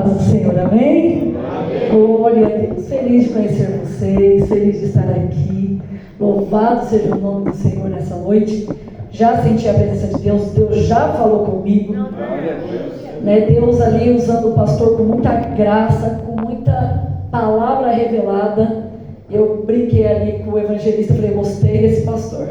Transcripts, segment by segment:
paz do Senhor, amém? Glória a Deus, feliz de conhecer vocês, feliz de estar aqui. Louvado seja o nome do Senhor nessa noite. Já senti a presença de Deus, Deus já falou comigo, né? Deus ali usando o pastor com muita graça, com muita palavra revelada. Eu brinquei ali com o evangelista, falei, gostei desse pastor,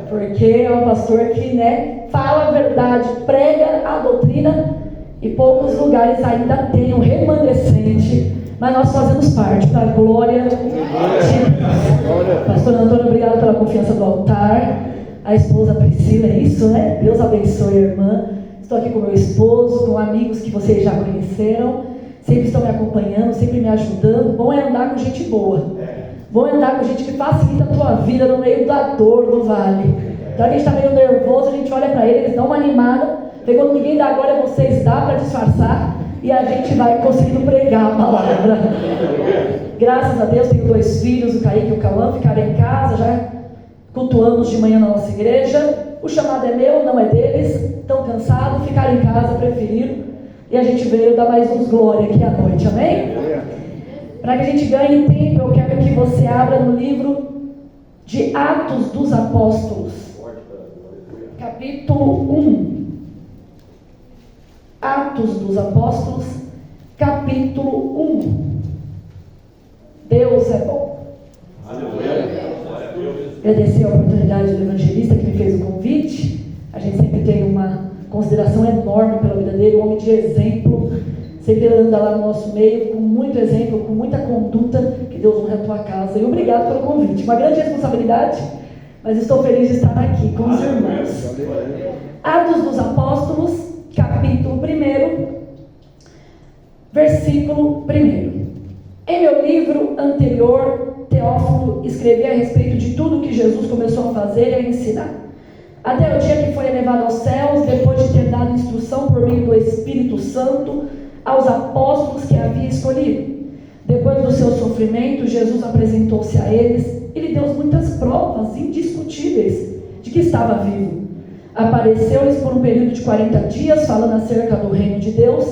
porque é um pastor que, né, fala a verdade, prega a doutrina, e poucos lugares ainda tem um remanescente, mas nós fazemos parte, para a glória de Deus. Pastor Antônio, obrigado pela confiança do altar. A esposa Priscila, é isso, né? Deus abençoe a irmã. Estou aqui com meu esposo, com amigos que vocês já conheceram, sempre estão me acompanhando, sempre me ajudando. Bom é andar com gente boa, bom é andar com gente que facilita a tua vida no meio da dor do vale. Então a gente está meio nervoso, a gente olha para eles, dá uma animada, quando ninguém dá agora, vocês dá para disfarçar, e a gente vai conseguindo pregar a palavra. Graças a Deus, tenho 2 filhos, o Kaique e o Cauã, ficaram em casa, já cultuamos de manhã na nossa igreja. O chamado é meu, não é deles, estão cansados, ficaram em casa, preferiram, e a gente veio dar mais uns glória aqui à noite, amém? Para que a gente ganhe tempo, eu quero que você abra no livro de Atos dos Apóstolos, capítulo 1. Atos dos Apóstolos, capítulo 1. Deus é bom. Agradecer a oportunidade do evangelista que me fez o convite. A gente sempre tem uma consideração enorme pela vida dele, um homem de exemplo, sempre anda lá no nosso meio com muito exemplo, com muita conduta. Que Deus honre a tua casa, e obrigado pelo convite, uma grande responsabilidade, mas estou feliz de estar aqui com os irmãos. Atos dos Apóstolos, capítulo 1, versículo 1. Em meu livro anterior, Teófilo, escrevi a respeito de tudo que Jesus começou a fazer e a ensinar, até o dia que foi elevado aos céus, depois de ter dado instrução por meio do Espírito Santo aos apóstolos que havia escolhido. Depois do seu sofrimento, Jesus apresentou-se a eles e lhe deu muitas provas indiscutíveis de que estava vivo. Apareceu-lhes por um período de 40 dias, falando acerca do reino de Deus.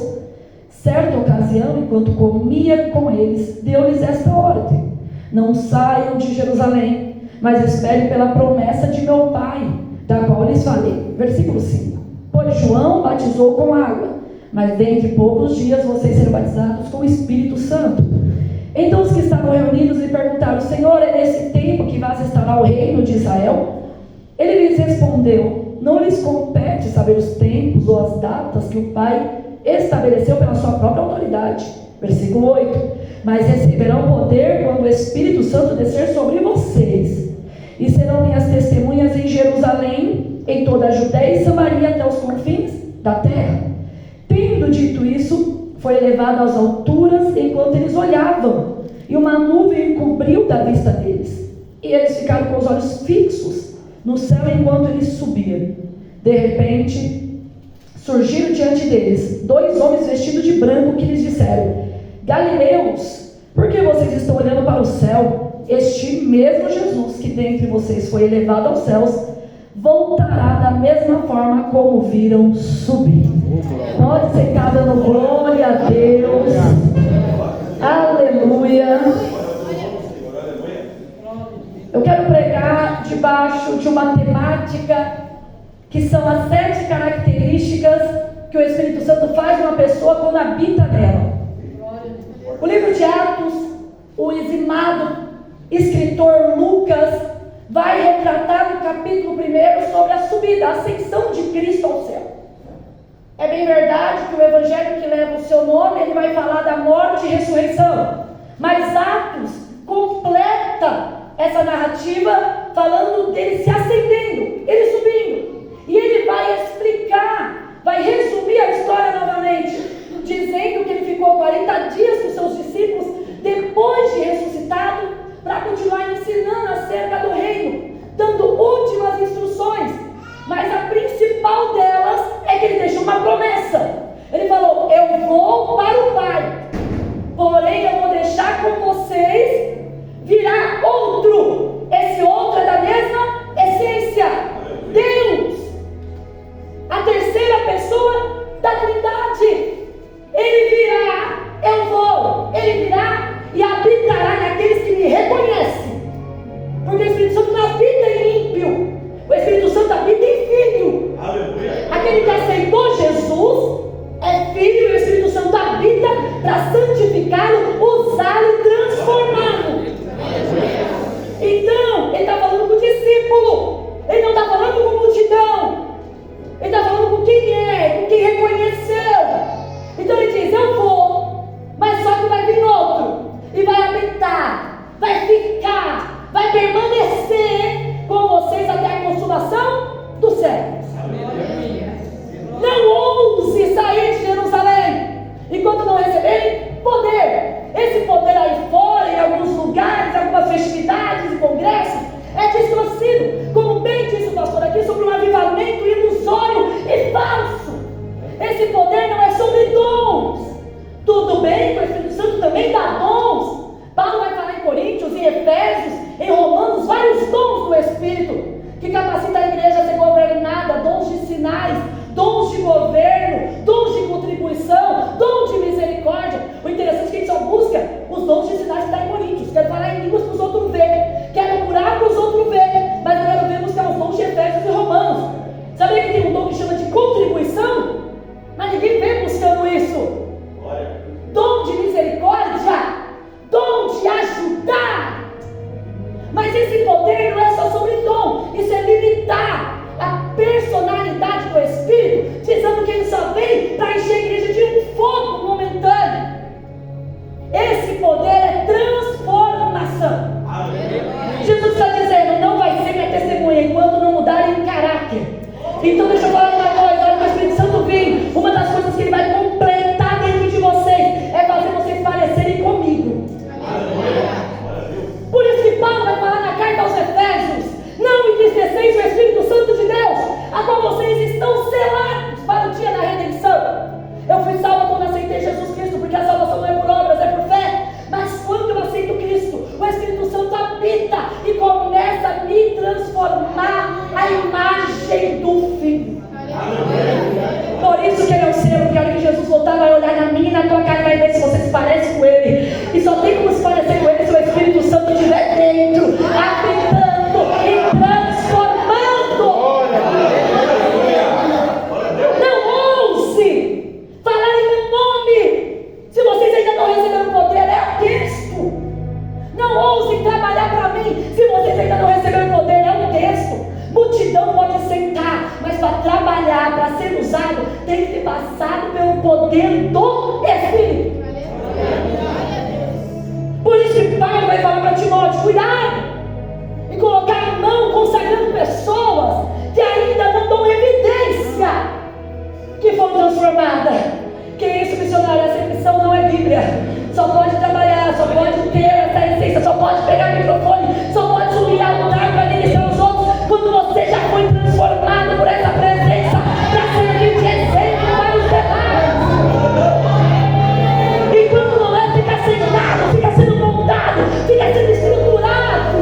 Certa ocasião, enquanto comia com eles, deu-lhes esta ordem: não saiam de Jerusalém, mas esperem pela promessa de meu Pai, da qual lhes falei. Versículo 5. Pois João batizou com água, mas dentro de poucos dias vocês serão batizados com o Espírito Santo. Então os que estavam reunidos lhe perguntaram: Senhor, é nesse tempo que vais instaurar o reino de Israel? Ele lhes respondeu: não lhes compete saber os tempos ou as datas que o Pai estabeleceu pela sua própria autoridade. Versículo 8. Mas receberão poder quando o Espírito Santo descer sobre vocês, e serão minhas testemunhas em Jerusalém, em toda a Judéia e Samaria, até os confins da terra. Tendo dito isso, foi elevado às alturas enquanto eles olhavam, e uma nuvem cobriu da vista deles, e eles ficaram com os olhos fixos no céu enquanto eles subiam. De repente, surgiram diante deles 2 homens vestidos de branco que lhes disseram: Galileus, por que vocês estão olhando para o céu? Este mesmo Jesus que dentre vocês foi elevado aos céus, voltará da mesma forma como viram subir. Pode ser dando glória a Deus. Aleluia. Eu quero pregar debaixo de uma temática que são as 7 características que o Espírito Santo faz uma pessoa quando habita nela. O livro de Atos, o eximado escritor Lucas vai retratar no capítulo 1 sobre a subida, a ascensão de Cristo ao céu. É bem verdade que o evangelho que leva o seu nome, ele vai falar da morte e ressurreição, mas Atos completa essa narrativa falando dele se ascendendo, ele subindo, e ele vai explicar, vai resumir a história novamente, dizendo que ele ficou 40 dias com seus discípulos depois de ressuscitado, para continuar ensinando acerca do reino, dando últimas instruções, mas a principal delas é que ele deixou uma promessa. Ele falou: eu vou para o Pai, porém eu vou deixar com vocês, virá outro. Esse outro é da mesma essência. vivificá-lo, usá-lo e transformá-lo. Então, ele está falando com o discípulo. Ele não está falando com a multidão. Ele está falando com quem é, com quem reconheceu. Então ele diz, eu vou, mas só que vai vir outro. E vai habitar, vai ficar, vai permanecer com vocês até a consumação dos séculos. Não ouse sair de Jerusalém enquanto não receberem poder. Esse poder aí fora, em alguns lugares, algumas festividades e congressos, é distorcido, como bem disse o pastor aqui, sobre um avivamento ilusório e falso. Esse poder não é sobre dons. Tudo bem, o Espírito Santo também dá dons. Paulo vai falar em Coríntios, em Efésios, em Romanos, vários dons do Espírito que capacita a igreja a ser governada, dons de sinais, dons de governo, dons de contribuição, dons de misericórdia. O interessante é que a gente só busca os dons de sinais que está em Coríntios. Quero falar em línguas para os outros verem, quero curar para os outros verem, mas eu quero ver buscar os dons de Efésios e Romanos. Sabia que tem um dom que chama de contribuição? Mas ninguém vem buscando isso. Dom de misericórdia, dom de ajudar. Mas esse poder não é só sobre dom, isso é limitar a personalidade do Espírito, dizendo que ele só vem para encher a igreja de um fogo momentâneo. Esse poder é transformação. Jesus está dizendo, não vai ser minha testemunha enquanto não mudarem o caráter. Então deixa eu falar uma coisa, olha, o Espírito Santo vem, uma das coisas que ele vai completar dentro de vocês é fazer vocês parecerem comigo. Por isso que Paulo vai falar na carta aos Efésios, não entristeceis o Espírito Santo de Deus, a qual vocês estão selados para o dia da redenção. Eu fui salvo quando aceitei Jesus Cristo, porque a salvação não é por obras, é por fé. Mas quando eu aceito Cristo, o Espírito Santo habita e começa a me transformar a imagem do Filho. Por isso que ele é o selo, que a hora que Jesus voltar vai olhar na minha e na tua cara e vai ver se você se parece com ele. E só tem como se parecer com ele se o Espírito Santo estiver dentro, habitando e transformando. Não ouse falar em meu nome se vocês ainda não receberam poder, é o texto. Não ouse trabalhar para mim se vocês ainda não receberam poder, é o texto. Multidão pode sentar, mas para trabalhar, para ser usado, tem que ter passado pelo poder do Espírito. Por isso que Paulo vai falar para Timóteo, cuidado e colocar a mão consagrando pessoas que ainda não dão evidência que foram transformadas. Que isso, missionário? Essa missão não é Bíblia. Só pode trabalhar, só pode ter essa essência, só pode pegar o microfone, só pode subir ao altar para ministrar os outros quando você já foi transformado por essa presença para servir de exemplo para os demais. Enquanto não é, fica sentado, fica sendo moldado, fica sendo estruturado.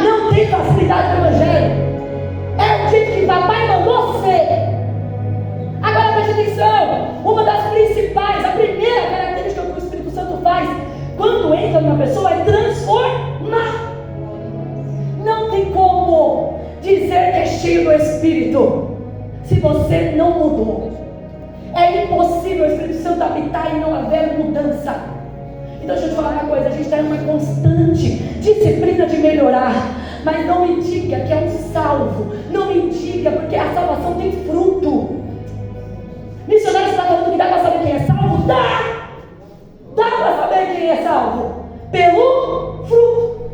Não tem facilidade no Evangelho. É o jeito que papai mandou ser. Agora preste atenção, uma das principais, a primeira característica que o Espírito Santo faz quando entra numa pessoa é transformar. Não tem como dizer que é cheio do Espírito se você não mudou. É impossível o Espírito Santo habitar e não haver mudança. Então deixa eu te falar uma coisa, a gente está em uma constante disciplina de melhorar. Mas não me diga que é um salvo, não me diga, porque a salvação tem fruto. Missionário está falando que dá para saber quem é salvo? Dá para saber quem é salvo pelo fruto.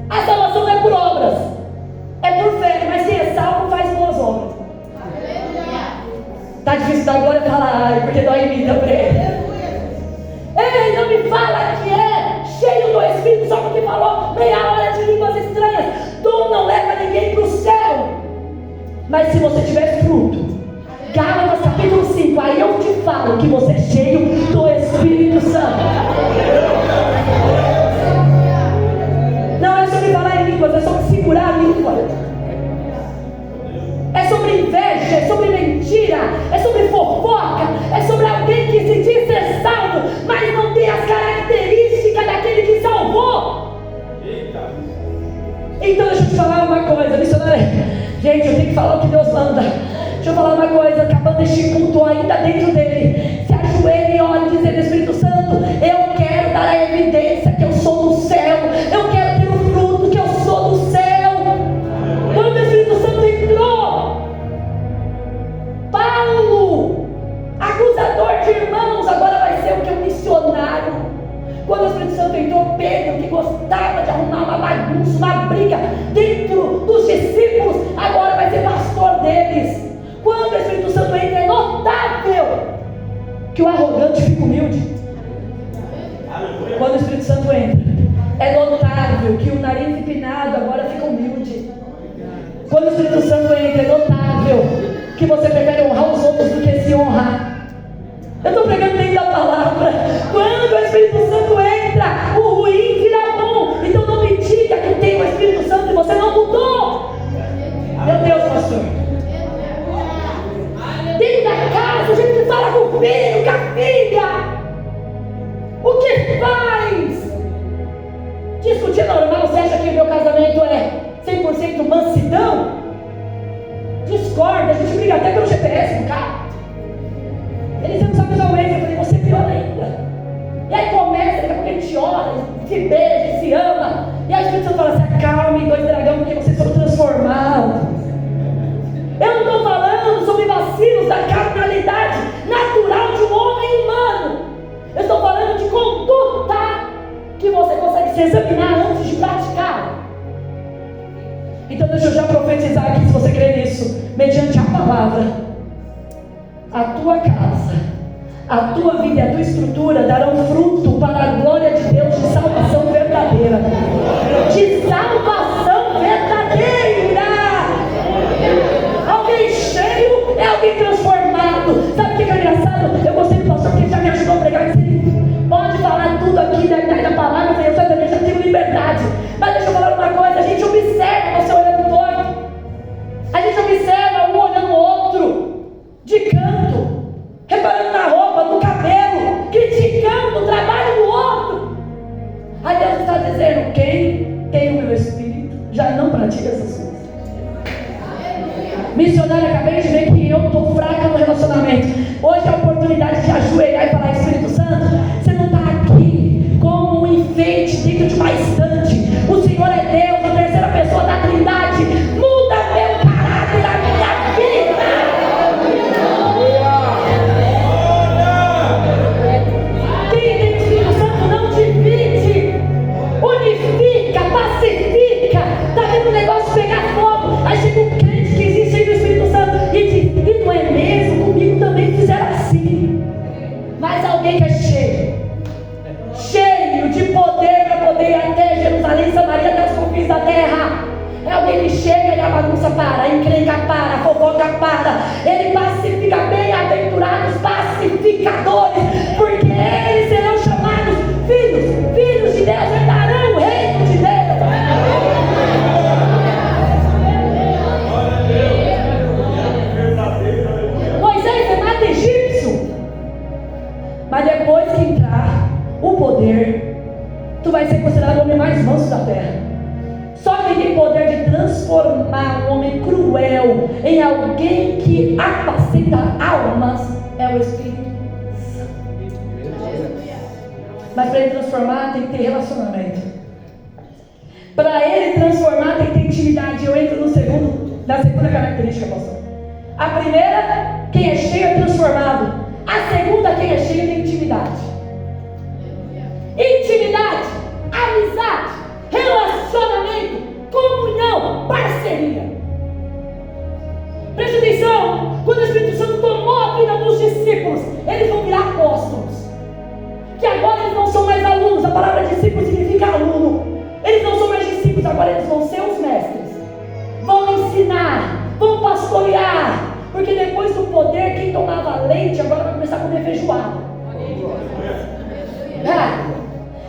A salvação não é por obras, é por fé, mas quem é salvo faz boas obras. Está difícil dar glória e falar, ai, porque dói em mim também. Ei, não me fala que é cheio do Espírito só porque falou meia hora de línguas estranhas. Dom não leva ninguém para o céu. Mas se você tiver fruto, Gálatas capítulo 5, aí eu te falo que você é cheio do Espírito Santo. Não é sobre falar em línguas, é sobre segurar a língua. É sobre inveja, é sobre mentira, é sobre fofoca, é sobre alguém que se diz ser salvo, mas não tem as características daquele que salvou. Então deixa eu te falar uma coisa, missionário. Gente, eu tenho que falar o que Deus manda. Deixa Deixa eu falar uma coisa, acabando este culto ainda dentro dele, se ajoelhe e ore dizendo: Espírito Santo, eu quero dar a evidência que eu sou do céu, eu quero ter o fruto que eu sou do céu. Quando o Espírito Santo entrou, Paulo, acusador de irmãos, agora vai ser o que? Um missionário. Quando o Espírito Santo entrou, Pedro, que gostava de arrumar uma bagunça, uma briga dentro dos discípulos, agora vai ser pastor deles. Quando o Espírito Santo entra, é notável que o arrogante fica humilde. Quando o Espírito Santo entra, é notável que o nariz empinado agora fica humilde. Quando o Espírito Santo entra, é notável que você prefere honrar os outros do que se honrar. Eu estou pregando dentro da palavra. Quando o Espírito Santo entra, o ruim vira bom. Então não me diga que tem o Espírito Santo e você não mudou. Meu Deus, pastor. Dentro da casa, a gente fala com o filho, com a filha. O que faz? Discutir normal, você acha que o meu casamento é 100% mansidão? Discorda, a gente briga até pelo GPS do carro. Ele não sabe usar o Waze, eu falei: você é pior ainda. E aí começa, daqui a pouco a gente ora, se beija, se ama. E aí a gente fala: se acalme, dois dragão, porque vocês foram transformados. Eu não estou falando sobre vacilos da carnalidade natural de um homem humano. Eu estou falando de conduta que você consegue se examinar antes de praticar. Então deixa eu já profetizar aqui, se você crê nisso, mediante a palavra. A tua casa, a tua vida e a tua estrutura darão fruto para a glória de Deus, de salvação verdadeira. De salvação verdadeira. Alguém cheio é alguém transformado. Sabe o que é engraçado? Eu gostei do pastor porque ele já me ajudou a pregar. Ele pode falar tudo aqui da palavra, eu também já tenho liberdade. Mas deixa eu falar uma coisa: a gente observa você olhando torto, a gente observa um olhando o outro de canto, reparando na roupa, no cabelo, criticando o trabalho do outro. Aí Deus está dizendo: quem tem o meu espírito já não pratica essas coisas. Missionário, acabei de ver que eu estou fraca no relacionamento. Hoje é a oportunidade de ajoelhar e falar: Espírito Santo, você não está aqui como um enfeite dentro de uma estante. O Senhor é Deus, a terceira pessoa da Trindade. Muda meu caráter, a minha vida. Quem tem o Espírito Santo não divide, unifica, pacifica. Está vendo o negócio pegar fogo? Aí chega um crente que existe aí do Espírito Santo e diz: e não é mesmo? Comigo também fizeram assim. Mas alguém que é cheio de poder para poder ir até Jerusalém, Samaria, até os confins da terra. É alguém que chega e a bagunça para, a encrenca para, a fofoca para. Ele pacifica, bem-aventurados pacificadores, porque eles serão chamados filhos de Deus, herdarão o reino de Deus. Moisés é mata egípcio, mas depois que entrar o poder, tu vai ser considerado o homem mais manso da terra. Só quem tem poder de transformar um homem cruel em alguém que apacenta almas é o Espírito Santo. Mas para ele transformar tem que ter relacionamento. Para ele transformar tem que ter intimidade. Eu entro na segunda característica, pastor. A primeira, quem é cheio é transformado. A segunda, quem é cheio tem intimidade. Intimidade, amizade, relacionamento, comunhão, parceria. Preste atenção, quando o Espírito Santo tomou a vida dos discípulos, eles vão virar apóstolos. Que agora eles não são mais alunos, a palavra discípulo significa aluno. Eles não são mais discípulos, agora eles vão ser os mestres. Vão ensinar, vão pastorear, porque depois do poder, quem tomava leite agora vai começar a comer feijoada.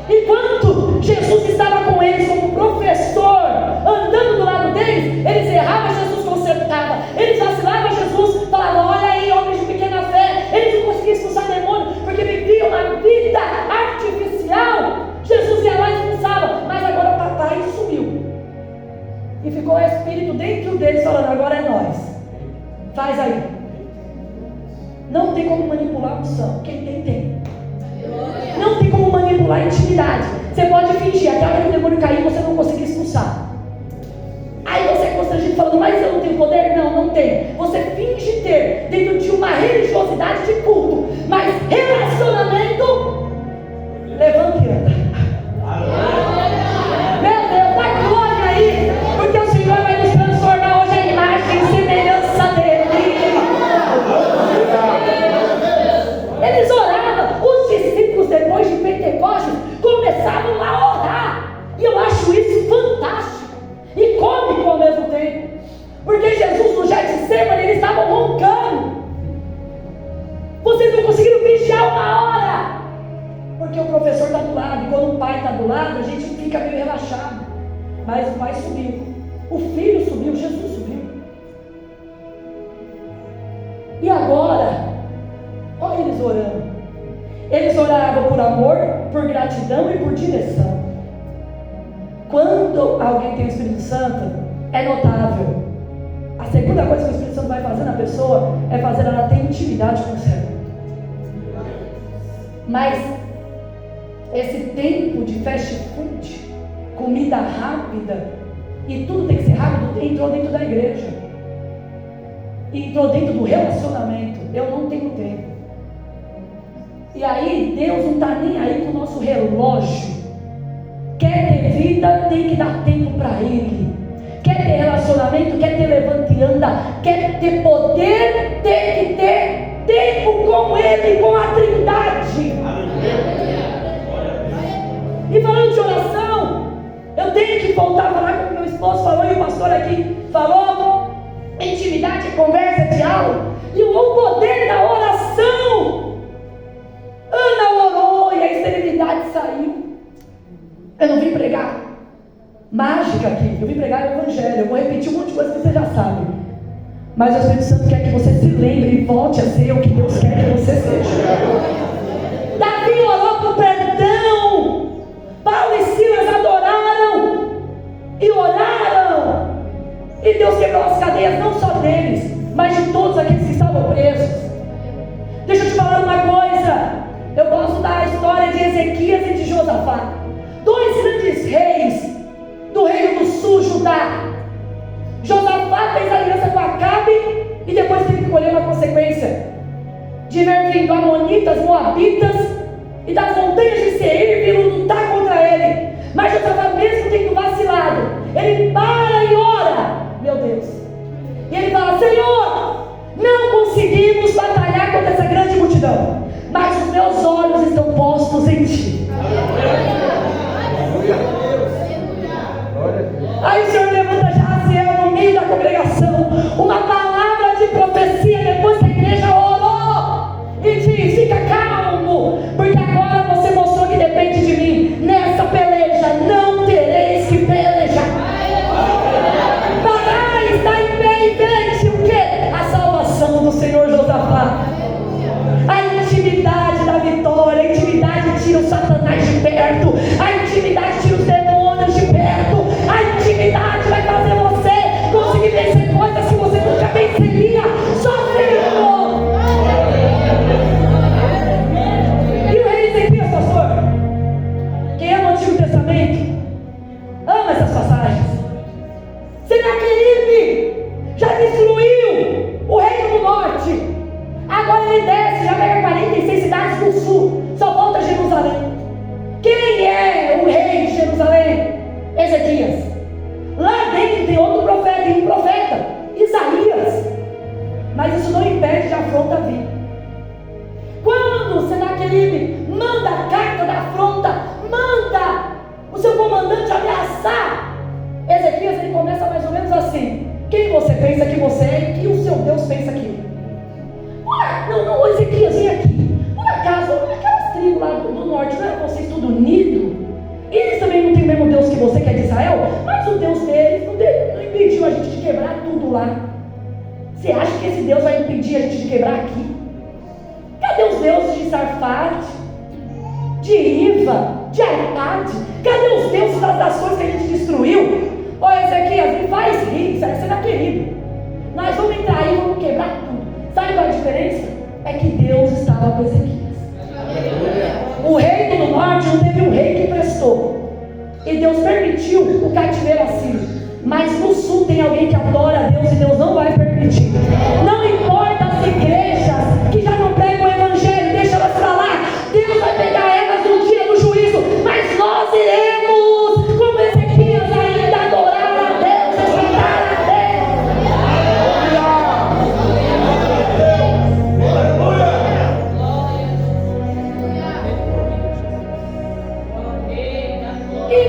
Enquanto Jesus estava com eles como professor, andando do lado deles, eles erravam, Jesus consertava. Eles vacilavam, Jesus falava: olha aí, homens de pequena fé. Eles não conseguiam expulsar demônio, porque viviam uma vida artificial. Jesus ia lá e expulsava, mas agora o papai sumiu. E ficou o Espírito dentro deles falando: agora é nós. Faz aí. Não tem como manipular a unção. Quem tem. Não tem como manipular a intimidade. Você pode fingir, até a hora que o demônio cair, você não conseguir expulsar. Aí você é constrangido falando, mas eu não tenho poder? Não, não tem. Você finge ter dentro de uma religiosidade de culto, mas relacionamento, levanta e anda. Meu Deus, dá glória aí, porque o Senhor vai nos transformar hoje em imagem e semelhança dele. Eles oravam, os discípulos depois de Pentecostes começavam a orar, e eu acho isso fantástico e cômico ao mesmo tempo, porque Jesus no Getsemane, eles estavam roncando. Vocês não conseguiram vigiar uma hora, porque o professor está do lado, e quando o pai está do lado, a gente fica meio relaxado. Mas o pai subiu, o filho subiu, Jesus subiu. E agora, olha eles orando. Eles oravam por amor, por gratidão e por direção. Quando alguém tem o Espírito Santo, é notável. A segunda coisa que o Espírito Santo vai fazer na pessoa é fazer ela ter intimidade com o céu. Mas esse tempo de fast food, comida rápida, e tudo tem que ser rápido, entrou dentro da igreja. Entrou dentro do relacionamento. Eu não tenho tempo. E aí Deus não está nem aí com o nosso relógio. Quer ter vida, tem que dar tempo para Ele. Quer ter relacionamento, quer ter levanta e anda, quer ter poder, tem que ter tempo com Ele, com a Trindade. E falando de oração, eu tenho que voltar a falar como meu esposo falou e o pastor aqui falou. Intimidade, conversa, diálogo e o poder da oração. Ana orou e a esterilidade saiu. Eu não vim pregar mágica aqui, eu vim pregar o Evangelho. Eu vou repetir um monte de coisa que você já sabe, mas o Espírito Santo quer que você se lembre e volte a ser o que Deus quer que você seja. Davi orou por perdão. Paulo e Silas adoraram e oraram, e Deus quebrou as cadeias não só deles, mas de todos aqueles que estavam presos. Deixa eu te falar uma coisa. Eu gosto da história de Ezequias e de Josafá, dois grandes reis do reino do sul, Judá. Josafá fez aliança com Acabe e depois teve que colher uma consequência de ver vindo amonitas, moabitas e das montanhas de Seir vindo lutar contra ele. Mas Josafá, mesmo tendo vacilado, ele para e ora, meu Deus, e ele fala: Senhor, não conseguimos batalhar contra essa grande multidão, mas os meus olhos estão postos em Ti. Aí o Senhor levanta Jaziel no meio da congregação, uma palavra de profecia depois que a igreja orou, e diz: fica calmo, porque agora você mostrou que depende de mim. Nessa peleja não tereis que pelejar. Parai, está em pé e vence o quê? A salvação do Senhor Josafá. A intimidade da vitória, a intimidade tira o Satanás de perto, a intimidade tira os demônios de perto, a intimidade vai fazer você conseguir vencer coisas que você nunca venceria sozinho. E o rei Ezequias, pastor, quem ama o Antigo Testamento ama essas passagens. Senaqueribe já destruiu o reino do norte, agora ele desce, já pega 46 cidades do sul, só volta Jerusalém. Quem é o rei de Jerusalém? Ezequias. Lá dentro tem outro profeta, e um profeta, Isaías. Mas isso não impede de afronta vir. Quando Senaqueribe manda a carta da afronta, manda o seu comandante ameaçar Ezequias, ele começa mais ou menos assim: quem você pensa que você é e que o seu Deus pensa que é? Não, Ezequias, vem aqui. Por acaso, aquelas tribos lá do norte, não eram vocês tudo unidos? Eles também não têm o mesmo Deus que você, que é de Israel? Mas o Deus deles não impediu a gente de quebrar tudo lá. Você acha que esse Deus vai impedir a gente de quebrar aqui? Cadê os deuses de Sarfate, de Iva, de Arpade? Cadê os deuses das nações que a gente destruiu? Ô Ezequias, me faz rir, isso é Senaqueribe. Nós vamos entrar aí, vamos quebrar tudo. Sabe qual é a diferença? É que Deus estava com Ezequias. O reino do norte não teve um rei que prestou, e Deus permitiu o cativeiro assírio. Mas no sul tem alguém que adora a Deus, e Deus não vai permitir. Não importa as igrejas que já não pregam o evangelho, deixa elas pra lá. Deus vai pegar elas no dia do juízo, mas nós iremos, como Ezequias, ainda adorar a Deus, exaltar a Deus.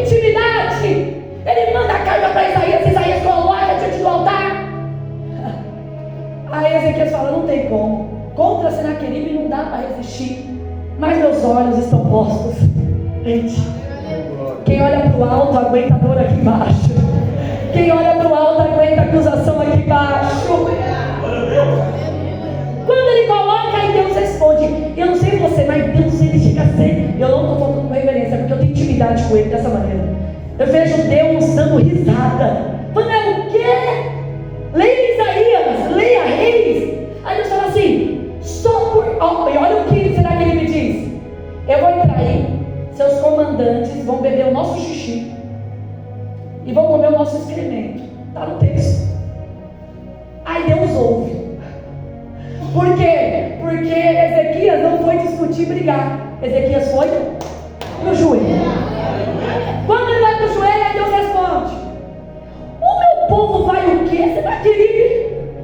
Intimidade. Ele manda a carga para Isaías, Isaías coloca diante do altar. Aí Ezequias fala, não tem como. Contra Senaqueribe não dá para resistir, mas meus olhos estão postos. Gente, quem olha para o alto aguenta a dor aqui embaixo. Quem olha para o alto aguenta a acusação aqui embaixo. Quando ele coloca, aí Deus responde. Eu não sei você, mas Deus, ele chega a ser. Eu não estou falando com reverência, porque eu tenho intimidade com ele dessa maneira. Eu vejo Deus dando risada. Falando, é o quê? Leia Isaías, leia Reis. Aí Deus fala assim, só por... E olha o que será que ele me diz. Eu vou entrar aí, seus comandantes vão beber o nosso xixi e vão comer o nosso excremento. Está no texto. Aí Deus ouve. Por quê? Porque Ezequias não foi discutir e brigar. Ezequias foi no joelho. Quando ele vai para o joelho, aí Deus responde, o meu povo vai o quê? Você vai querer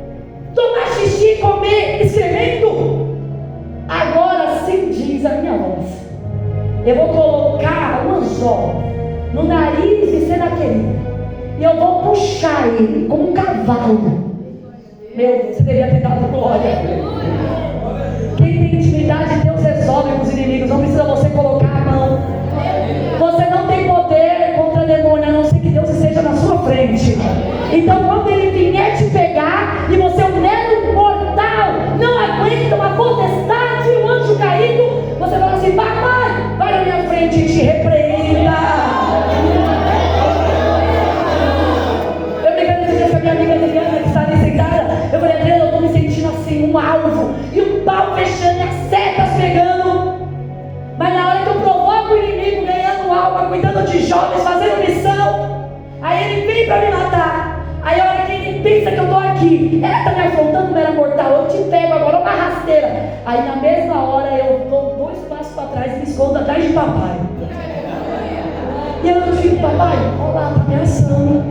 tomar xixi e comer excremento? Agora sim diz a minha voz, eu vou colocar um anzol no nariz de Senaqueribe e eu vou puxar ele como um cavalo. Meu Deus, você devia ter dado glória. Quem tem intimidade, Deus resolve com os inimigos. Não precisa você colocar a mão. Você não tem poder contra demônio, a não ser que Deus esteja na sua frente. Então quando ele vier te pegar, e você é um mero mortal, não aguenta uma potestade, um anjo caído, você fala assim, papai, vai na minha frente e te repreenda. Eu me lembro de essa minha amiga Adriana, que está ali sentada. Eu falei, Adriana, eu estou me sentindo assim, um alvo, e o pau fechando e as setas pegando. Mas na hora que eu provoco o inimigo, ganhando alma, cuidando de jovens, fazendo missão, aí ele vem para me matar. Aí a hora que ele pensa que eu estou aqui, ela está me afrontando, não era mortal, eu te pego agora, uma rasteira. Aí na mesma hora eu dou 2 passos para trás e me escondo atrás de papai. E eu digo, papai, olha lá, está ameaçando.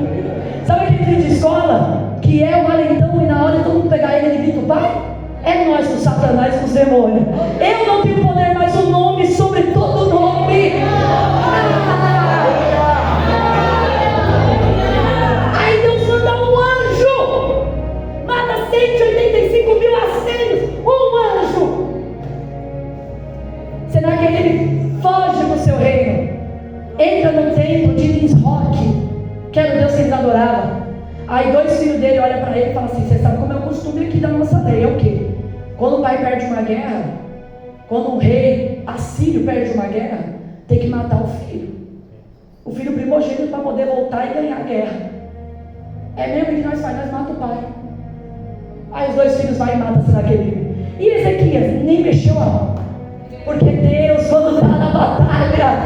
Sabe aquele filho de escola, que é o valentão e na hora todo mundo pegar ele, ele grita o pai? É nós com Satanás, com os demônios. Eu não tenho poder, mas o nome sobre todo nome. Aí Deus manda um anjo. Mata 185 mil assírios. Um anjo. Será que ele foge do seu reino? Entra no templo de Nisroque, que era o Deus que eles adoravam. Aí 2 filhos dele olham para ele e falam assim, você sabe como é o costume aqui da nossa lei, é o quê? Quando o pai perde uma guerra, quando um rei assírio perde uma guerra, tem que matar o filho primogênito para poder voltar e ganhar a guerra. É mesmo que nós faz, nós mata o pai. Aí os 2 filhos vão e matam Senaqueribe. E Ezequias nem mexeu a mão, porque Deus, quando está na batalha,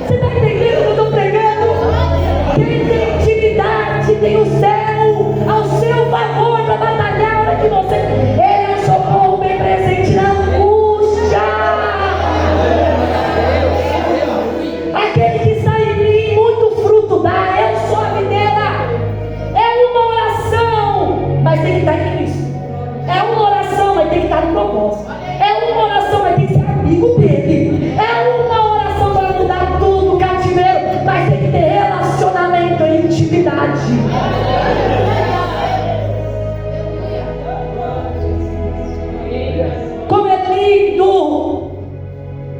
você está entendendo o que eu estou pregando? Quem tem intimidade tem o céu ao seu favor para batalhar a hora que você... Ele é um socorro bem presente na angústia. Aquele que está em mim, muito fruto dá. Eu sou a videira. É uma oração, mas tem que estar em Cristo. É uma oração, mas tem que estar no propósito. É uma oração, mas tem que ser amigo dele. É uma oração para mudar tudo, cativeiro, mas tem que ter relacionamento e intimidade. Como é lindo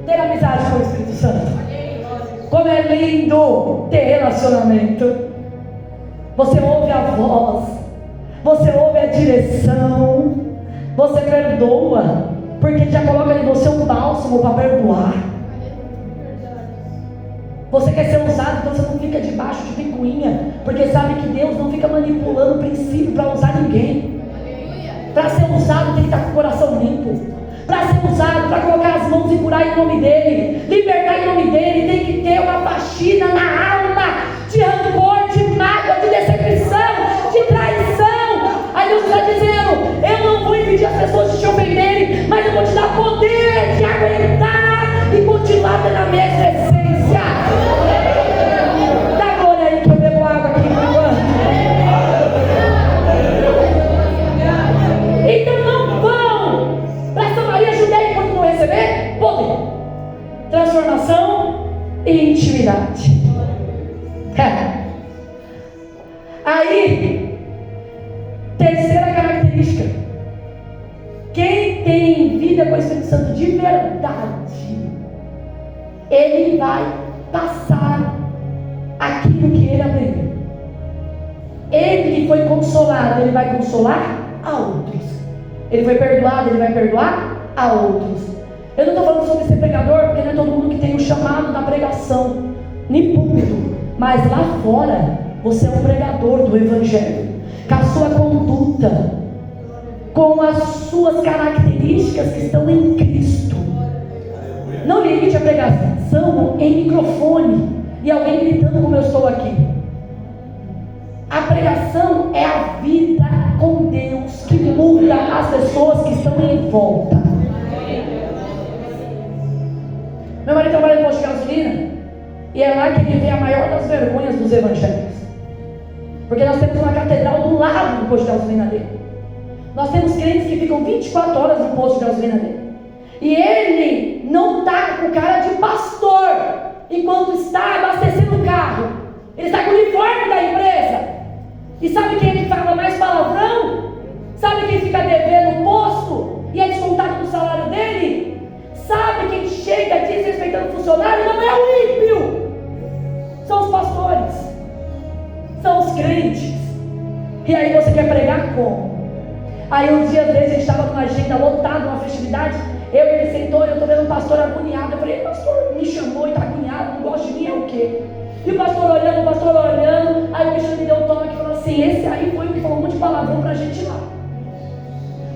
ter amizade com o Espírito Santo. Como é lindo ter relacionamento. Você ouve a voz, você ouve a direção, você perdoa, porque Ele já coloca em você um bálsamo para perdoar. Você quer ser usado, então você não fica debaixo de picuinha, porque sabe que Deus não fica manipulando o princípio para usar ninguém. usado tem que estar com o coração limpo. Para ser usado, para colocar as mãos e curar em nome dele, libertar em nome dele, tem que ter uma faxina na alma de rancor, de mágoa, de decepção, de traição. Aí Deus está dizendo: eu não vou impedir as pessoas de te ofenderem, mas eu vou te dar poder de aguentar e continuar na mesma essência. Dá glória aí que eu bebo água aqui por enquanto. Então não vão para Samaria, Judeia, enquanto não receber poder, transformação e intimidade. Aí, terceira característica: quem tem vida com o Espírito Santo de verdade, ele vai passar aquilo que ele aprendeu. Ele foi consolado, ele vai consolar a outros. Ele foi perdoado, ele vai perdoar a outros. Eu não estou falando sobre ser pregador, porque não é todo mundo que tem o chamado da pregação, nem púlpito. Mas lá fora, você é um pregador do Evangelho, com a sua conduta, com as suas características que estão em Cristo. Não limite a pregação em microfone e alguém gritando como eu estou aqui. A pregação é a vida com Deus que muda as pessoas que estão em volta. Meu marido trabalha no posto de gasolina e é lá que ele vê a maior das vergonhas dos evangélicos. Porque nós temos uma catedral do lado do posto de gasolina dele. Nós temos crentes que ficam 24 horas no posto de gasolina dele. E ele não está com cara de pastor enquanto está abastecendo o carro. Ele está com o uniforme da empresa. E sabe quem ele fala mais palavrão? Sabe quem fica devendo o posto e é descontado do salário dele? Sabe quem chega desrespeitando o funcionário? Não é o ímpio, são os pastores, são os crentes. E aí você quer pregar como? Aí uns dias desses a gente estava numa agenda lotada, numa festividade. Eu e ele sentou e eu estou vendo um pastor agoniado. Eu falei: pastor, me chamou e está agoniado, não gosta de mim, é o quê? E o pastor olhando. Aí o bicho me deu um toque e falou assim: esse aí foi o que falou um monte de palavrão pra gente lá.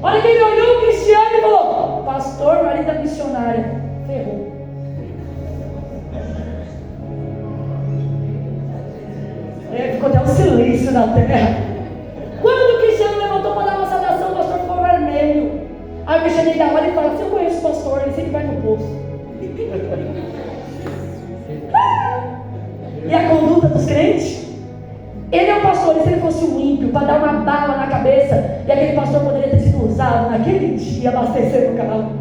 Olha que ele olhou o Cristiano e falou: pastor, marido da missionária, ferrou. Ficou até um silêncio na terra. Quando o Cristiano levantou para dar uma saudação, o pastor ficou vermelho. Aí o Cristiano ainda olha e fala: se eu conheço o pastor, ele sempre vai no posto. E a conduta dos crentes? Ele é um pastor, e se ele fosse um ímpio para dar uma bala na cabeça, e aquele pastor poderia ter sido usado naquele dia abastecendo o carro.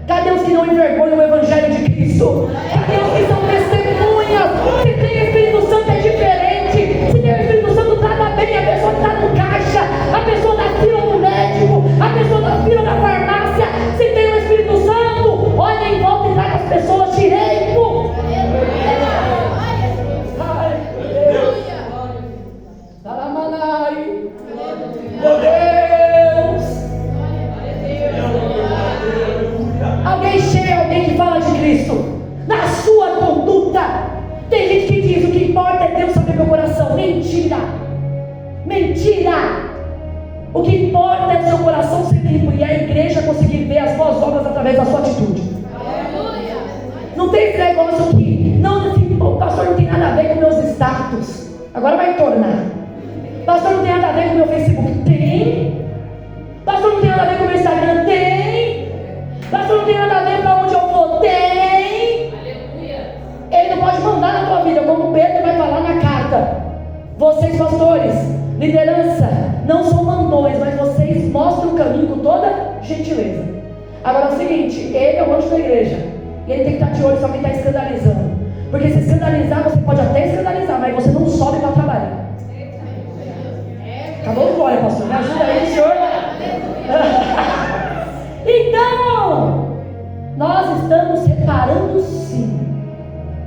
Cadê os que não envergonham o Evangelho de Cristo? Cadê os que são testemunhas? Se tem Espírito Santo é diferente. Se tem o Espírito Santo, trata bem a pessoa que está no caixa, a pessoa da fila do médico, a pessoa da fila da farmácia. Se tem o Espírito Santo, olha em volta e trata as pessoas direito. Meu Deus! Alguém chega, alguém que fala de Cristo na sua conduta. Tem gente que diz: o que importa é Deus saber meu coração. Mentira! Mentira! O que importa é o seu coração ser limpo e a igreja conseguir ver as boas obras através da sua atitude. Não tem esse negócio que não, o pastor não tem nada a ver com meus status. Agora vai tornar. Pastor, não tem nada a ver com o meu Facebook? Tem. Pastor, não tem nada a ver com o meu Instagram? Tem. Pastor, não tem nada a ver para onde eu vou? Tem. Ele não pode mandar na tua vida, como Pedro vai falar na carta. Vocês, pastores, liderança, não são mandões, mas vocês mostram o caminho com toda gentileza. Agora é o seguinte: ele é o anjo da igreja, e ele tem que estar de olho se alguém está escandalizando. Porque se escandalizar, você pode até escandalizar, mas você não sobe para trabalhar. Acabou de glória, pastor. Me ajuda aí, senhor. Então, nós estamos separando sim.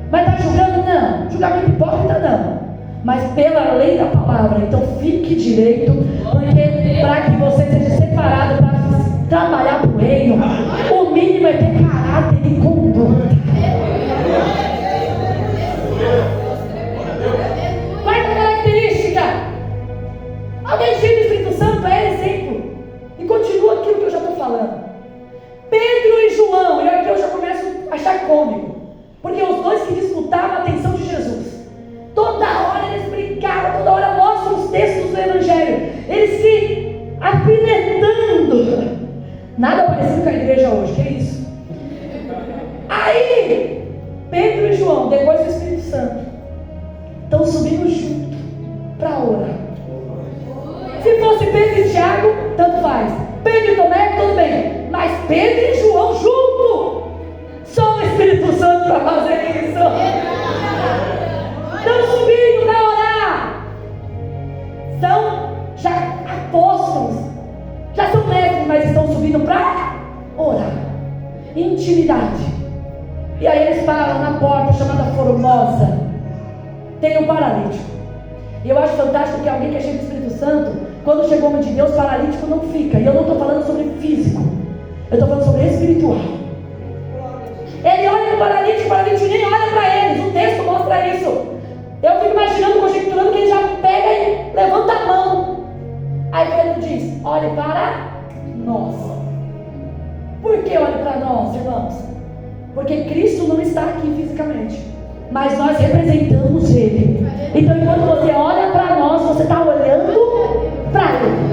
Mas está julgando? Não. Julgamento hipócrita? Não. Mas pela lei da palavra. Então fique direito, porque para que você seja separado para trabalhar para o reino, o mínimo é ter caráter e conduta. Quarta característica: alguém cheio do Espírito Santo é exemplo e continua Nada parecido com a igreja hoje, que é isso? Aí, Pedro e João, depois do Espírito Santo, estão subindo junto para orar. Se fosse Pedro e Tiago, tanto faz. Pedro e Tomé, tudo bem. Mas Pedro e João junto. Só o Espírito Santo para fazer isso. Estão subindo para orar. São já apóstolos. Já são mestres, mas estão subindo para orar. Intimidade. E aí eles param na porta chamada Formosa. Tem um paralítico. E eu acho fantástico que alguém que é cheio do Espírito Santo, quando chega o homem de Deus, paralítico não fica. E eu não estou falando sobre físico, eu estou falando sobre espiritual. Ele olha para o paralítico nem olha para eles. O texto mostra isso. Eu fico imaginando, conjecturando, que ele já pega e levanta a mão. Aí Pedro diz: olhe para nós. Por que olhe para nós, irmãos? Porque Cristo não está aqui fisicamente, mas nós representamos Ele. Então, enquanto você olha para nós, você está olhando para Ele.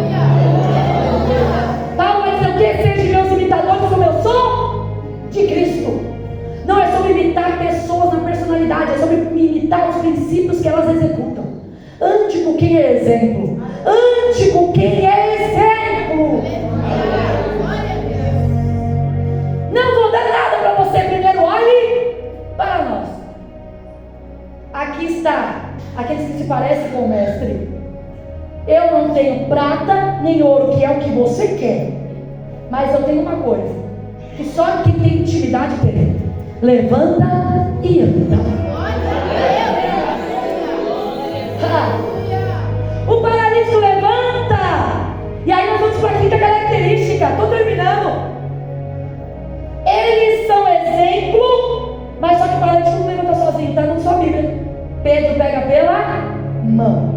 Paulo vai dizer o que? Sejam meus imitadores como eu sou de Cristo. Não é sobre imitar pessoas na personalidade, é sobre imitar os princípios que elas executam. Ande com quem é exemplo. Ande com quem é exemplo. Não vou dar nada para você. Primeiro olhe para nós. Aqui está aqueles que se parecem com o mestre. Eu não tenho prata nem ouro, que é o que você quer, mas eu tenho uma coisa que só quem tem intimidade tem. Levanta e anda. O paralítico levanta. E aí nós vamos para a quinta característica. Estou terminando. Eles são exemplo, mas só que o paralítico não levanta sozinho, está na sua Bíblia. Pedro pega pela mão.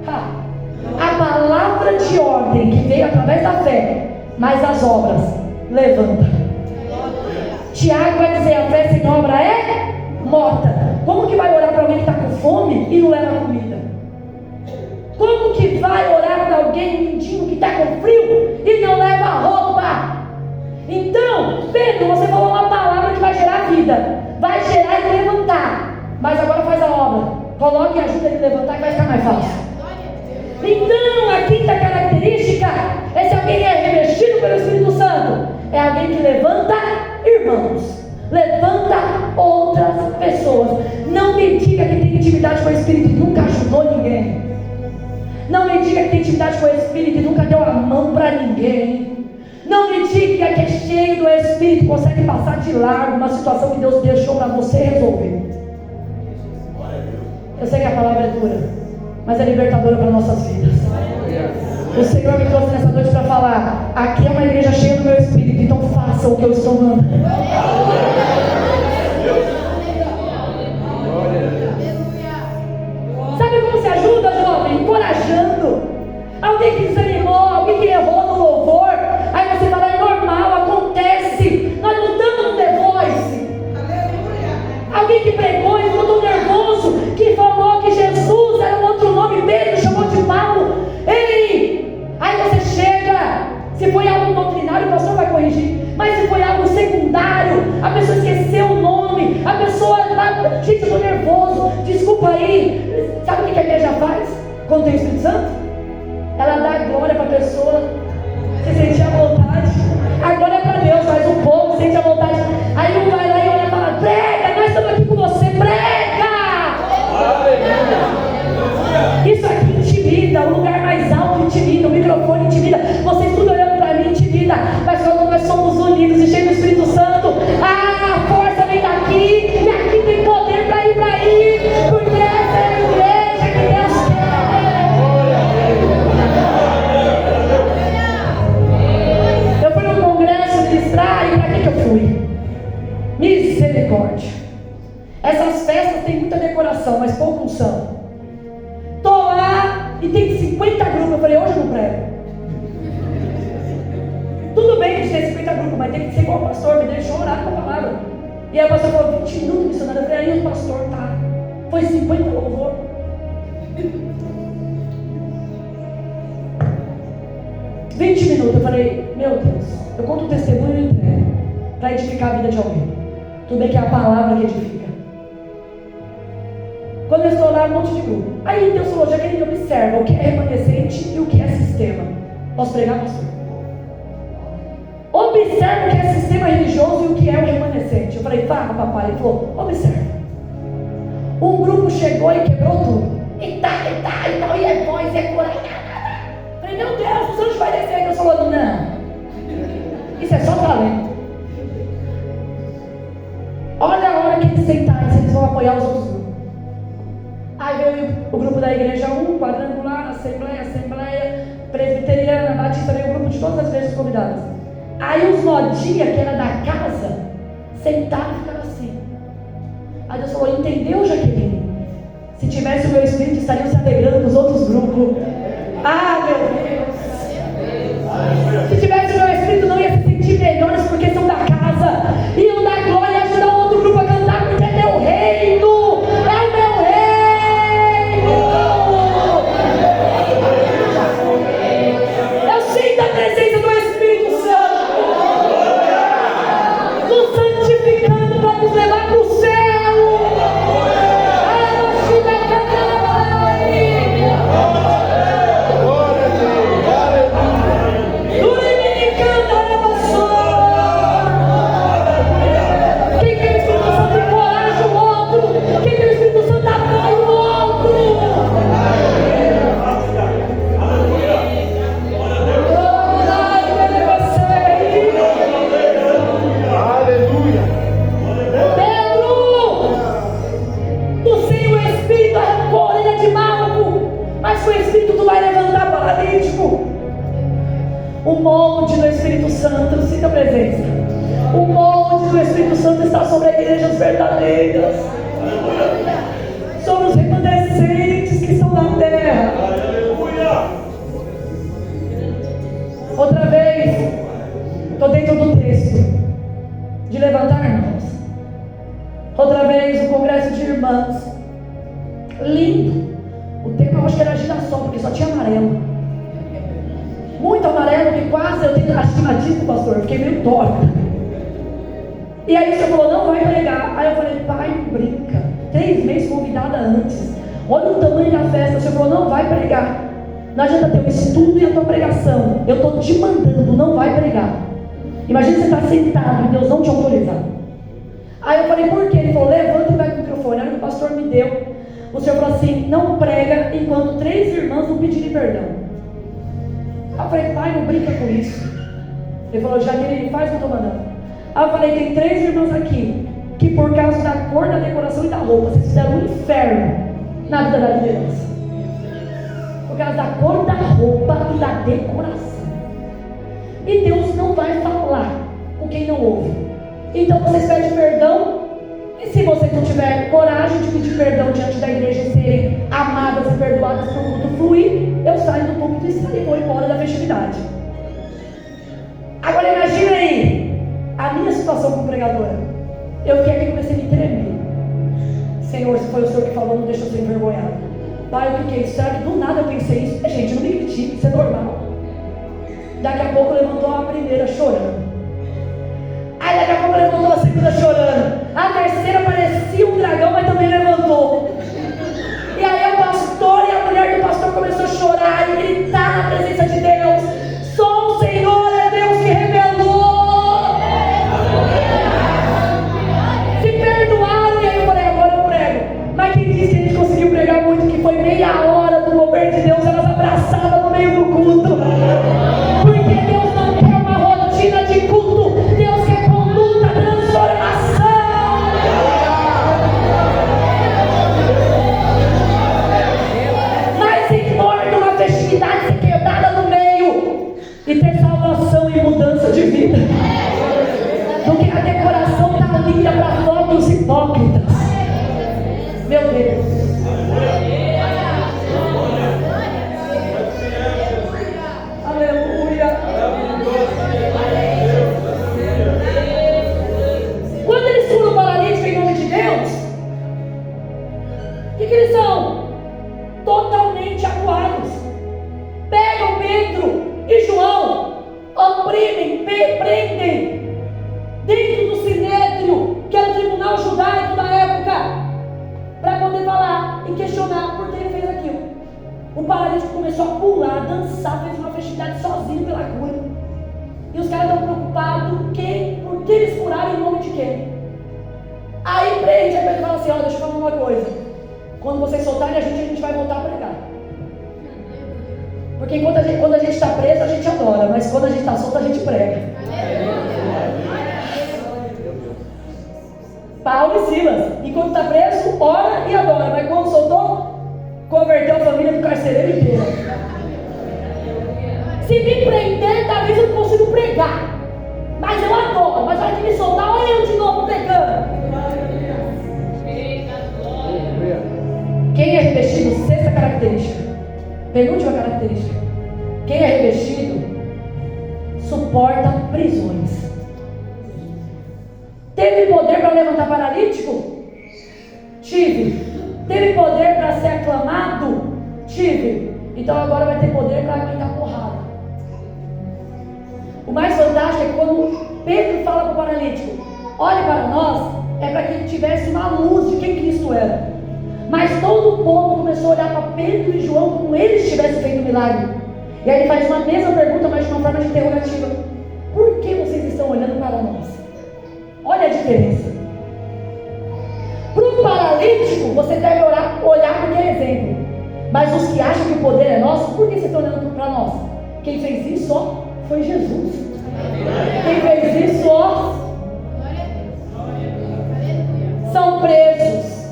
A palavra de ordem que veio através da fé, mas as obras, levanta. Tiago vai dizer: a fé sem obra é morta. Como que vai orar para alguém que está com fome e não leva comida? Como que vai orar para alguém, um mendigo que está com frio e não leva roupa? Então, Pedro, você falou uma palavra que vai gerar vida, vai gerar e levantar. Mas agora faz a obra. Coloque e ajuda ele a levantar, que vai ficar mais fácil. Então, a quinta característica é se alguém é revestido pelo Espírito Santo. É alguém que levanta irmãos, levanta outras pessoas. Não me diga que tem intimidade com o Espírito e nunca ajudou ninguém. Não me diga que tem intimidade com o Espírito e nunca deu a mão para ninguém. Não me diga que é cheio do Espírito, consegue passar de largo uma situação que Deus deixou para você resolver. Eu sei que a palavra é dura, mas é libertadora para nossas vidas. O Senhor me trouxe nessa noite para falar: aqui é uma igreja cheia do meu Espírito, então faça o que eu estou mandando. Sabe como se ajuda, jovem? Encorajando. Alguém que desanimou, alguém que errou no louvor, aí você fala: é normal, acontece. Nós não estamos no The Voice. Alguém que pregou e ficou tão nervoso, que falou que Jesus era um outro nome, Pedro chamou de Paulo. Ei! Aí você chega, se foi algo doutrinário, o pastor vai corrigir, mas se foi algo secundário, a pessoa esqueceu o nome, a pessoa está, gente, eu estou nervoso, desculpa aí. Sabe o que a igreja faz quando tem o Espírito Santo? Ela dá glória para a pessoa se sentir à vontade. A glória é para Deus, mas o povo sente à vontade. Aí um vai lá e olha e fala: prega, nós estamos aqui com você, prega! Isso aqui intimida, o lugar mais alto intimida, o microfone intimida, vocês tudo olhando para mim intimida, mas quando nós somos unidos e cheios do Espírito Santo, a força vem daqui, e aqui tem poder para ir, porque essa é a igreja que Deus quer. Eu fui num congresso ministrar, e para que eu fui? Misericórdia. Essas festas têm muita decoração, mas pouca unção. Estou lá e tem 50 grupos. Eu falei: hoje eu não prego. Tudo bem que tem 50 grupos, mas tem que ser igual o pastor, me deixou orar com a palavra. E aí o pastor falou: 20 minutos missionário. Eu falei: aí o pastor tá. Foi 50 louvor. 20 minutos. Eu falei, meu Deus, eu conto um testemunho e entrego para edificar a vida de alguém. Tudo bem que é a palavra que edifica. Quando eu estou lá, um monte de grupo. Aí Deus falou, já que ele observa o que é remanescente e o que é sistema. Posso pregar, pastor? Observa o que é sistema religioso e o que é o remanescente. Eu falei, fala, papai. Ele falou, observa. Um grupo chegou e quebrou tudo. E é voz, é coragem. Eu falei, meu Deus, os anjos vai descer. Aí Deus falou, não. Isso é só talento. Olha a hora que eles sentarem, eles vão apoiar os outros grupos. Aí veio o grupo da igreja 1, quadrangular, assembleia, presbiteriana, batista, veio o grupo de todas as igrejas convidadas. Aí os modinha, que era da casa, sentaram e ficaram assim. Aí Deus falou, entendeu, Jaqueline? Se tivesse o meu espírito, estariam se alegrando com os outros grupos. Ah, meu Deus! Se tivesse o meu espírito, não ia se sentir melhores porque são da casa. Iam dar glória e ajudar o outro grupo a cantar, porque é meu reino! É o meu reino! Eu sinto a presença do Espírito Santo nos santificando para nos levar para o céu. O molde do Espírito Santo, sinta a presença. O molde do Espírito Santo está sobre as igrejas verdadeiras, sobre os remanescentes que estão na terra. Outra vez, estou dentro do texto de levantar irmãos. Outra vez, o congresso de irmãs. Lindo. O tema eu acho que era girassol, porque só tinha amarelo. Muito amarelo, que quase eu tenho astigmatismo, pastor. Eu fiquei meio torta. E aí o senhor falou, não vai pregar. Aí eu falei, pai, não brinca. 3 meses convidada antes. Olha o tamanho da festa. O senhor falou, não vai pregar. Não adianta ter o estudo e a tua pregação. Eu estou te mandando, não vai pregar. Imagina você estar sentado e Deus não te autorizar. Aí eu falei, por quê? Ele falou, levanta e vai com o microfone. Olha o que o pastor me deu. O senhor falou assim, não prega enquanto 3 irmãs não pedirem perdão. Aí eu falei, pai, não brinca com isso. Ele falou, já que ele faz o que eu estou mandando. Aí eu falei, tem 3 irmãs aqui que por causa da cor da decoração e da roupa, vocês fizeram um inferno na vida da liderança. Por causa da cor da roupa e da decoração. E Deus não vai falar com quem não ouve. Então vocês pedem perdão. E se vocês não tiverem coragem de pedir perdão diante da igreja e serem amadas e perdoadas para o culto fluir, eu saio do púlpito e vou embora da festividade. Agora imagina aí a minha situação como pregadora. Eu fiquei aqui e comecei a me tremer. Senhor, se foi o Senhor que falou, não deixa eu ser envergonhado. Pai, eu fiquei, será que do nada eu pensei isso? Gente, não me critique, isso é normal. Daqui a pouco levantou a primeira chorando. Aí daqui a pouco levantou a segunda chorando. A terceira parecia um dragão, mas também levantou. E aí o pastor e a mulher do pastor começou a chorar e gritar na presença de Deus. Só o Senhor é Deus que revelou. Se perdoaram. E aí eu falei, agora eu prego. Mas quem disse que a gente conseguiu pregar muito, que foi meia hora do mover de Deus, elas abraçadas no meio do culto. Porque Deus não quer uma rotina de culto. Deus quer conduta, transformação. Mais importa uma festividade ser quebrada no meio e ter salvação e mudança de vida do que a decoração tá linda para fotos hipócritas. Meu Deus. Aleluia. Quando eles curam o paralítico em nome de Deus, o que eles são? Totalmente acuados. Pegam Pedro e João cansado, fez uma festividade sozinho pela cura. E os caras estão preocupados por que eles curaram em nome de quem? Aí prende, aí Pedro fala assim, deixa eu falar uma coisa. Quando vocês soltarem a gente vai voltar a pregar. Porque quando a gente está preso, a gente adora, mas quando a gente está solto, a gente prega. Paulo e Silas, enquanto está preso, ora e adora, mas quando soltou, converteu a família do carcereiro inteiro. Se me prender, talvez eu não consiga pregar, mas eu adoro, mas a hora que me soltar, olha eu de novo pregando. Quem é revestido? Sexta característica, penúltima característica. Quem é revestido suporta prisões. Teve poder para levantar paralítico? Tive. Teve poder para ser aclamado? Tive. Então agora vai ter poder para aguentar porrada. O mais fantástico é que quando Pedro fala para o paralítico, olhe para nós, é para que ele tivesse uma luz de quem Cristo era. Mas todo o povo começou a olhar para Pedro e João como eles tivessem feito um milagre. E aí ele faz uma mesma pergunta, mas de uma forma de interrogativa. Por que vocês estão olhando para nós? Olha a diferença. Para o paralítico, você deve olhar porque é exemplo. Mas os que acham que o poder é nosso, por que vocês estão olhando para nós? Quem fez isso foi Jesus. Quem fez isso são presos,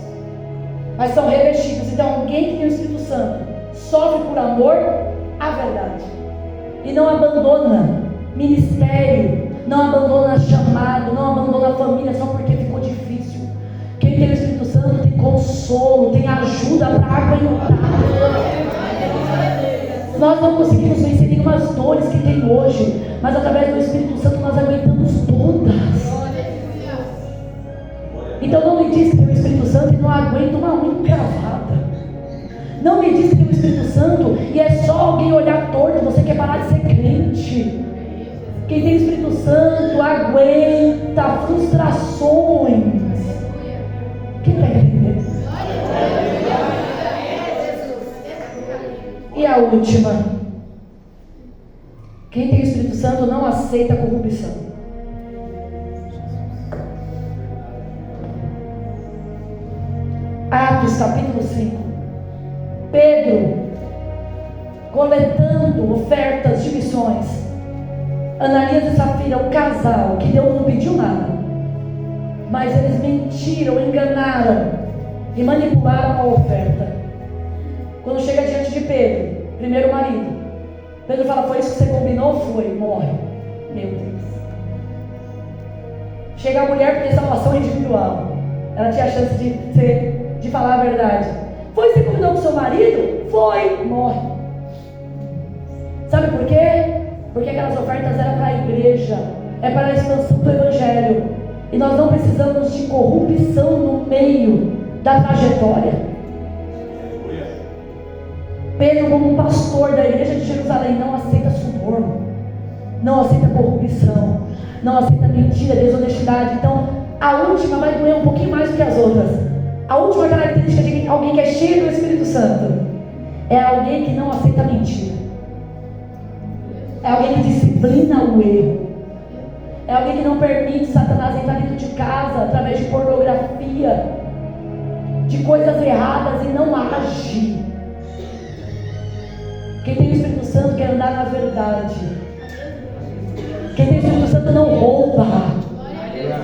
mas são revestidos. Então alguém que tem o Espírito Santo sofre por amor à verdade e não abandona ministério, não abandona chamado, não abandona a família só porque ficou difícil. Quem tem o Espírito Santo tem consolo, tem ajuda para aguentar. Nós não conseguimos vencer nenhumas dores que tem hoje, mas através do Espírito Santo nós aguentamos todas. Então não me diz que tem o Espírito Santo e não aguenta uma unha cravada. Não me diz que tem o Espírito Santo e é só alguém olhar torto, você quer parar de ser crente. Quem tem o Espírito Santo aguenta frustrações. Quem está entendendo? E a última. Quem tem o Espírito Santo não aceita a corrupção. Atos capítulo 5. Pedro coletando ofertas de missões. Ananias e Safira, o casal que Deus não pediu nada, mas eles mentiram, enganaram e manipularam a oferta. Quando chega diante de Pedro, primeiro marido, Pedro fala, foi isso que você combinou? Foi, morre. Meu Deus. Chega a mulher que tem salvação individual, ela tinha a chance de falar a verdade. Foi isso que você combinou com seu marido? Foi, morre. Sabe por quê? Porque aquelas ofertas eram para a igreja, é para a expansão do evangelho. E nós não precisamos de corrupção no meio da trajetória. Pedro, como pastor da igreja de Jerusalém, não aceita suborno, não aceita corrupção, não aceita mentira, desonestidade. Então, a última vai doer um pouquinho mais do que as outras. A última característica de alguém que é cheio do Espírito Santo é alguém que não aceita mentira. É alguém que disciplina o erro. É alguém que não permite Satanás entrar dentro de casa através de pornografia, de coisas erradas e não age. Quem tem o Espírito Santo quer andar na verdade. Quem tem o Espírito Santo não rouba.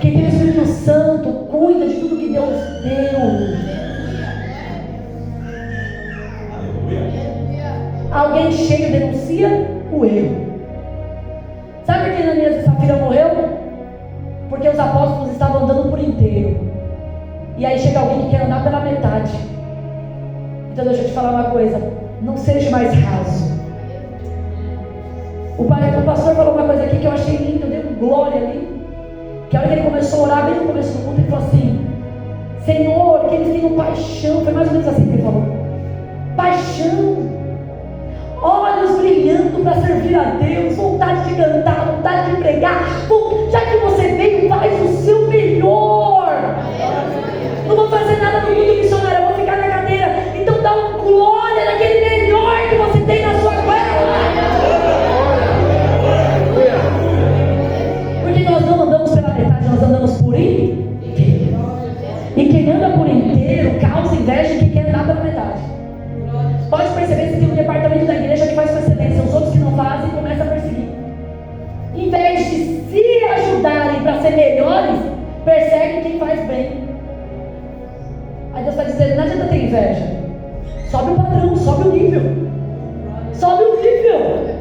Quem tem o Espírito Santo cuida de tudo que Deus deu. Alguém cheio denuncia o erro. Sabe por que Ananias e Safira morreu? Porque os apóstolos estavam andando por inteiro. E aí chega alguém que quer andar pela metade. Então deixa eu te falar uma coisa. Não seja mais raso. O pastor falou uma coisa aqui que eu achei linda. Eu dei um glória ali. Que a hora que ele começou a orar, bem no começo do culto, ele falou assim: Senhor, que eles tenham paixão. Foi mais ou menos assim que ele falou. Paixão. Olhos brilhando para servir a Deus, vontade de cantar, vontade de pregar. Já que você veio, faz o seu melhor. Não vou fazer nada no mundo missionário, eu vou ficar na cadeira. Então dá uma glória naquele melhor que você tem na sua guarda. Pode perceber se tem um departamento da igreja que faz com excelência, os outros que não fazem começam a perseguir. Em vez de se ajudarem para ser melhores, perseguem quem faz bem. Aí Deus está dizendo, não adianta ter inveja. Sobe o padrão, sobe o nível. Sobe o nível.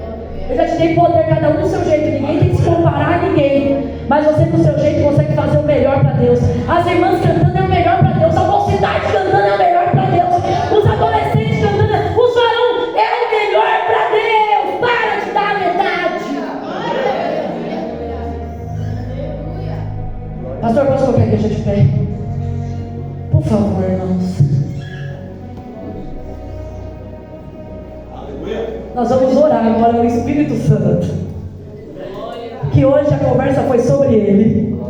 Eu já te dei poder, cada um do seu jeito. Ninguém tem que se comparar a ninguém. Mas você do seu jeito consegue fazer o melhor para Deus. As irmãs cantando é o melhor para Deus. A mocidade cantando é o melhor para Deus. Os adolescentes cantando, os varão é o melhor para Deus. Para de dar a metade. Pastor, posso colocar a igreja de pé? Por favor, irmãos. Nós vamos orar agora no Espírito Santo. Que hoje a conversa foi sobre Ele.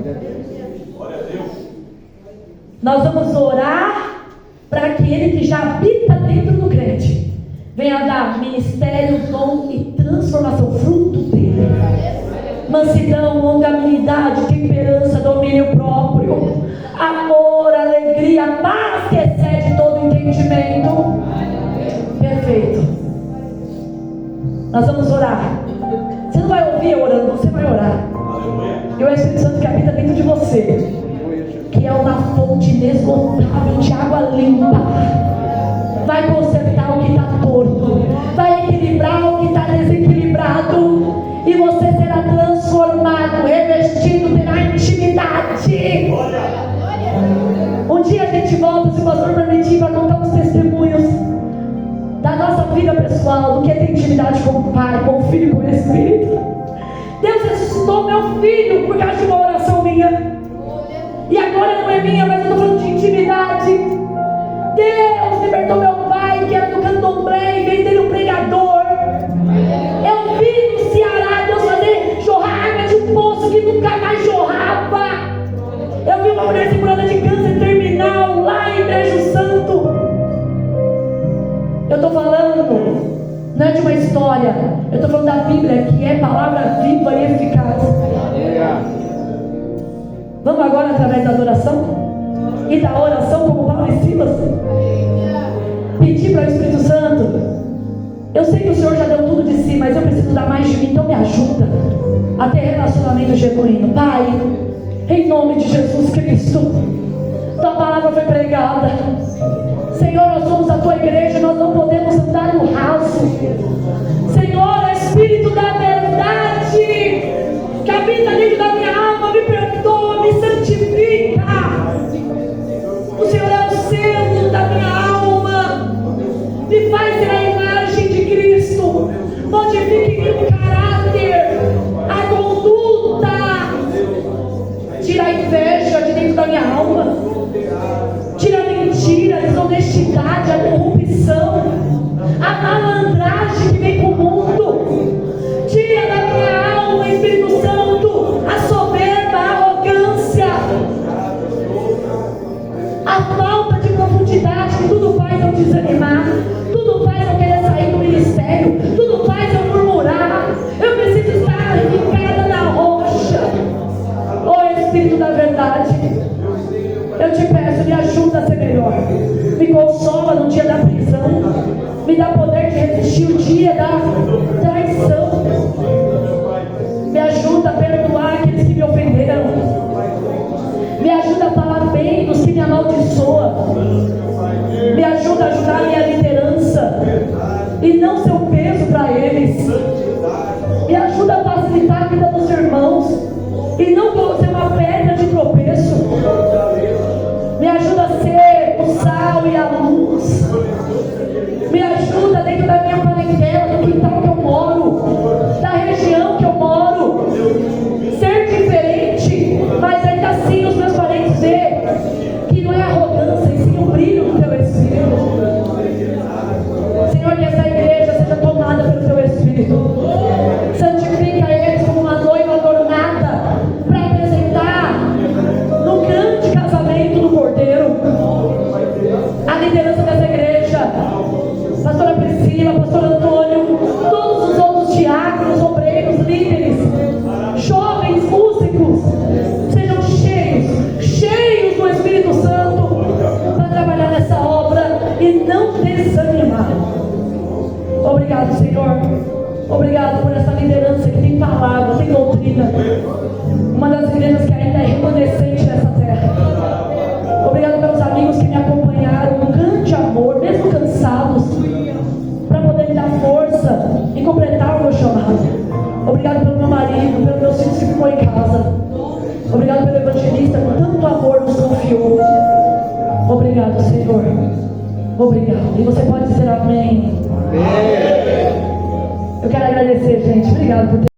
Nós vamos orar para que Ele que já habita dentro do crente venha dar ministério, dom e transformação, fruto dele. Mansidão, longanimidade, temperança, domínio próprio, amor, alegria, paz que excede todo entendimento. Perfeito. Nós vamos orar. Você não vai ouvir eu orando, você vai orar. E o Espírito Santo que habita dentro de você, que é uma fonte inesgotável de água limpa, vai consertar o que está torto, vai equilibrar o que está desequilibrado, e você será transformado, revestido, terá intimidade. Um dia a gente volta, se o pastor permitir, para contar os testemunhos da nossa vida pessoal, do que é ter intimidade com o Pai, com o Filho e com o Espírito. Deus ressuscitou meu filho por causa de uma oração minha. E agora não é minha, mas eu estou falando de intimidade. Deus libertou meu pai, que era do candomblé, em vez dele um pregador. Eu vi no Ceará Deus fazer jorrar água de um poço que nunca mais jorrava. Eu vi uma mulher segurada de câncer terminal lá em Brejo Santo. Eu estou falando, não é de uma história, eu estou falando da Bíblia, que é palavra viva e eficaz. Vamos agora, através da adoração e da oração, como Paulo e Silas, pedir para o Espírito Santo. Eu sei que o Senhor já deu tudo de si, mas eu preciso dar mais de mim, então me ajuda a ter relacionamento genuíno. Pai, em nome de Jesus Cristo, tua palavra foi pregada. Senhor, nós somos a tua igreja, nós não podemos andar no raso. Senhor, Espírito da verdade, que habita dentro da minha alma, me perdoa, me santifica. O Senhor é o centro da minha alma, me faz ter a imagem de Cristo, modifique em mim o caráter, a conduta, tira a inveja de dentro da minha alma, tira a mentira, a desonestidade, a corrupção, a malandragem que vem para o mundo. Tira da minha alma, Espírito Santo, a soberba, a arrogância, a falta de profundidade, que tudo faz eu desanimar, tudo faz eu querer sair do ministério, tudo faz eu murmurar. Eu preciso estar ficada na rocha. Ó Espírito da verdade, eu te peço, me ajuda a ser melhor. Me consola no dia da prisão. Me dá poder de resistir o dia da traição. Me ajuda a perdoar aqueles que me ofenderam. Me ajuda a falar bem dos que me amaldiçoam. Me ajuda a ajudar a minha liderança e não ser um peso para eles. Me ajuda a facilitar a vida dos irmãos e não ser uma pedra de tropeço. Me ajuda a ser o sal e a luz. Me ajuda dentro da minha parentela, do quintal que eu moro, da região que eu moro, ser diferente, mas ainda assim os meus parentes ver que não é arrogância, e sim o brilho do teu Espírito. Senhor, que essa igreja seja tomada pelo teu Espírito. Santifica eles como uma noiva adornada para apresentar no grande casamento do Cordeiro. A liderança dessa igreja, pastora Priscila, pastor Antônio, todos os outros Obrigado, Senhor. Obrigado. E você pode dizer amém. Amém. Eu quero agradecer, gente. Obrigado por ter